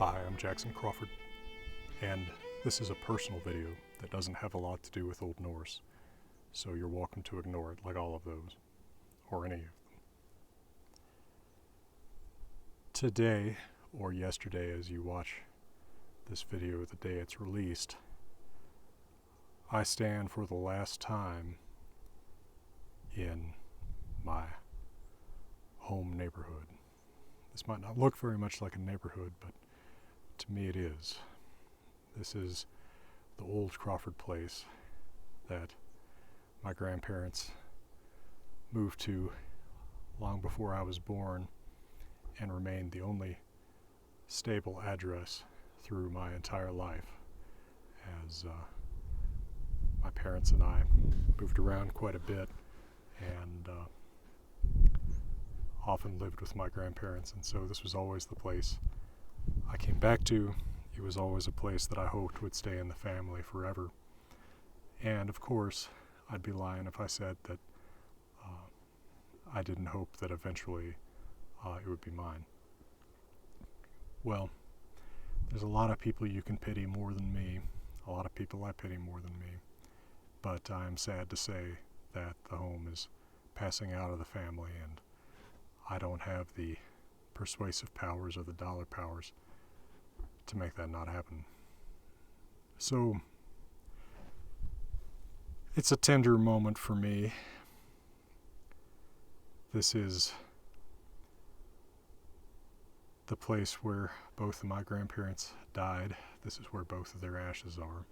Hi, I'm Jackson Crawford, and this is a personal video that doesn't have a lot to do with Old Norse, so you're welcome to ignore it like all of those, or any of them. Today, or yesterday as you watch this video the day it's released, I stand for the last time in my home neighborhood. This might not look very much like a neighborhood, but to me it is. This is the old Crawford place that my grandparents moved to long before I was born and remained the only stable address through my entire life, as my parents and I moved around quite a bit and often lived with my grandparents, and so this was always the place I came back to. It was always a place that I hoped would stay in the family forever. And of course, I'd be lying if I said that I didn't hope that eventually it would be mine. Well, there's a lot of people you can pity more than me, a lot of people I pity more than me, but I'm sad to say that the home is passing out of the family, and I don't have the persuasive powers or the dollar powers to make that not happen. So it's a tender moment for me. This is the place where both of my grandparents died. This is where both of their ashes are.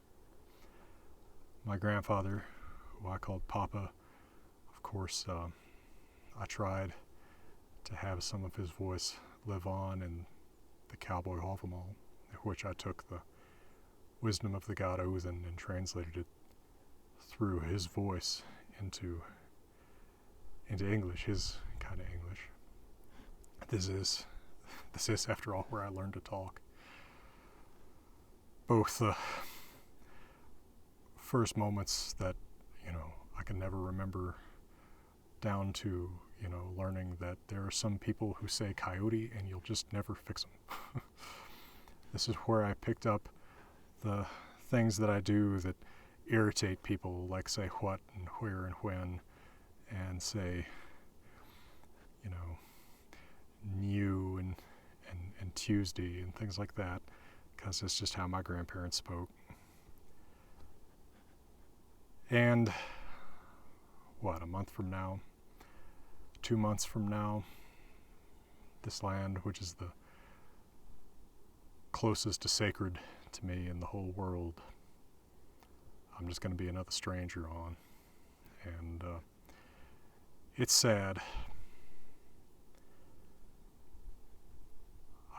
My grandfather, who I called Papa, of course, I tried to have some of his voice live on in the Cowboy Hoffamal, which I took the wisdom of the god Odin and translated it through his voice into English, his kind of English. This is, after all, where I learned to talk. Both the first moments that, I can never remember, down to, learning that there are some people who say coyote and you'll just never fix them. This is where I picked up the things that I do that irritate people, like say what and where and when, and say, new and Tuesday and things like that, because it's just how my grandparents spoke. And a month from now, 2 months from now, this land, which is the closest to sacred to me in the whole world, I'm just going to be another stranger on. And it's sad.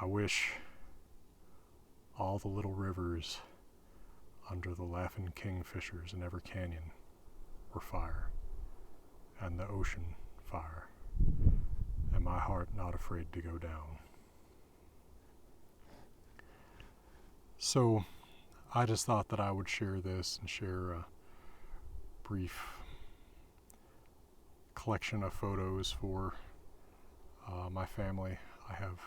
I wish all the little rivers under the laughing kingfishers in every canyon were fire, and the ocean fire, and my heart not afraid to go down. So I just thought that I would share this and share a brief collection of photos for my family. I have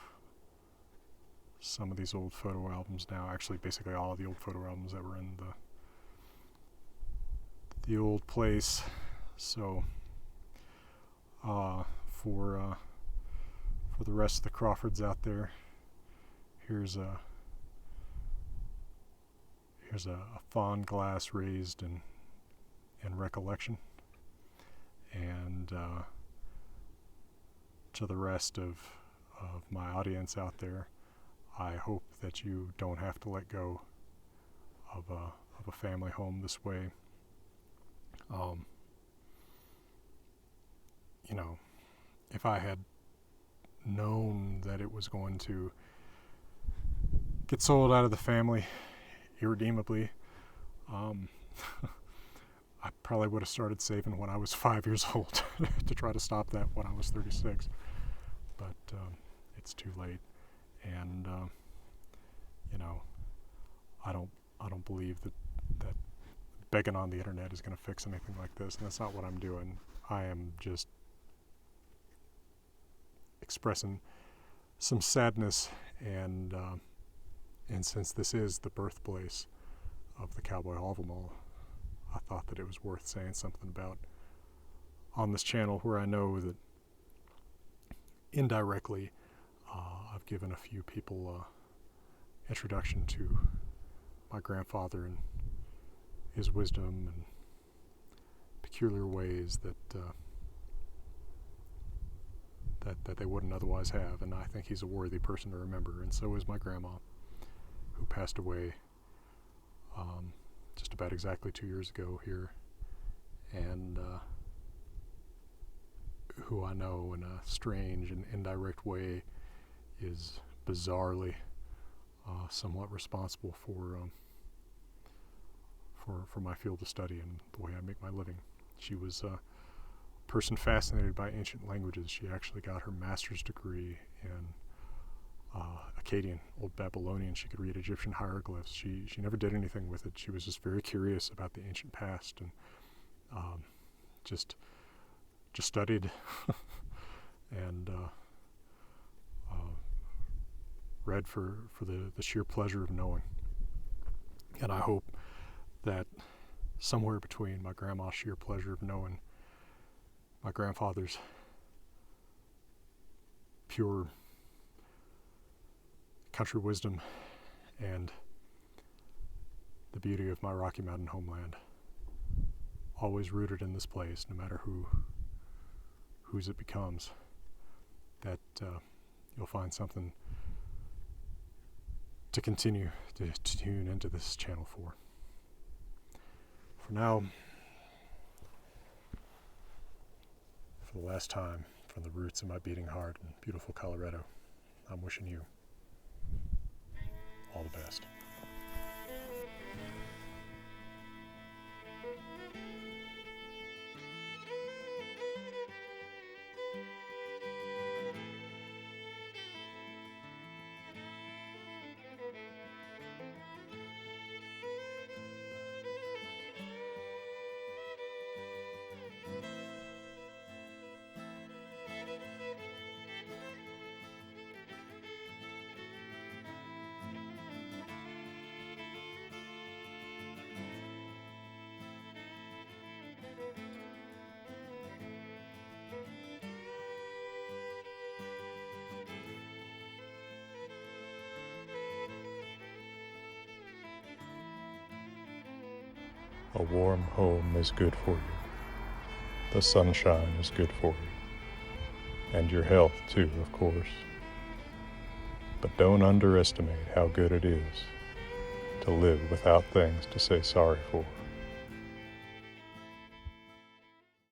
some of these old photo albums now, actually basically all of the old photo albums that were in the old place. So for the rest of the Crawfords out there, here's a fond glass raised in recollection. And to the rest of my audience out there, I hope that you don't have to let go of a family home this way. If I had known that it was going to get sold out of the family irredeemably, I probably would have started saving when I was 5 years old to try to stop that when I was 36. But it's too late, and I don't believe that begging on the internet is going to fix anything like this, and that's not what I'm doing. I am just expressing some sadness and And since this is the birthplace of the Cowboy Havamal, I thought that it was worth saying something about on this channel, where I know that indirectly I've given a few people introduction to my grandfather and his wisdom and peculiar ways that they wouldn't otherwise have, and I think he's a worthy person to remember. And so is my grandma, who passed away just about exactly 2 years ago here, and who I know in a strange and indirect way is bizarrely somewhat responsible for my field of study and the way I make my living. She was a person fascinated by ancient languages. She actually got her master's degree in Akkadian, Old Babylonian. She could read Egyptian hieroglyphs. She never did anything with it. She was just very curious about the ancient past, and just studied and read for the sheer pleasure of knowing. And I hope that somewhere between my grandma's sheer pleasure of knowing, my grandfather's pure country wisdom, and the beauty of my Rocky Mountain homeland, always rooted in this place, no matter whose it becomes, that you'll find something to continue to tune into this channel for. For now, for the last time, from the roots of my beating heart in beautiful Colorado, I'm wishing you all the best. A warm home is good for you. The sunshine is good for you. And your health too, of course. But don't underestimate how good it is to live without things to say sorry for.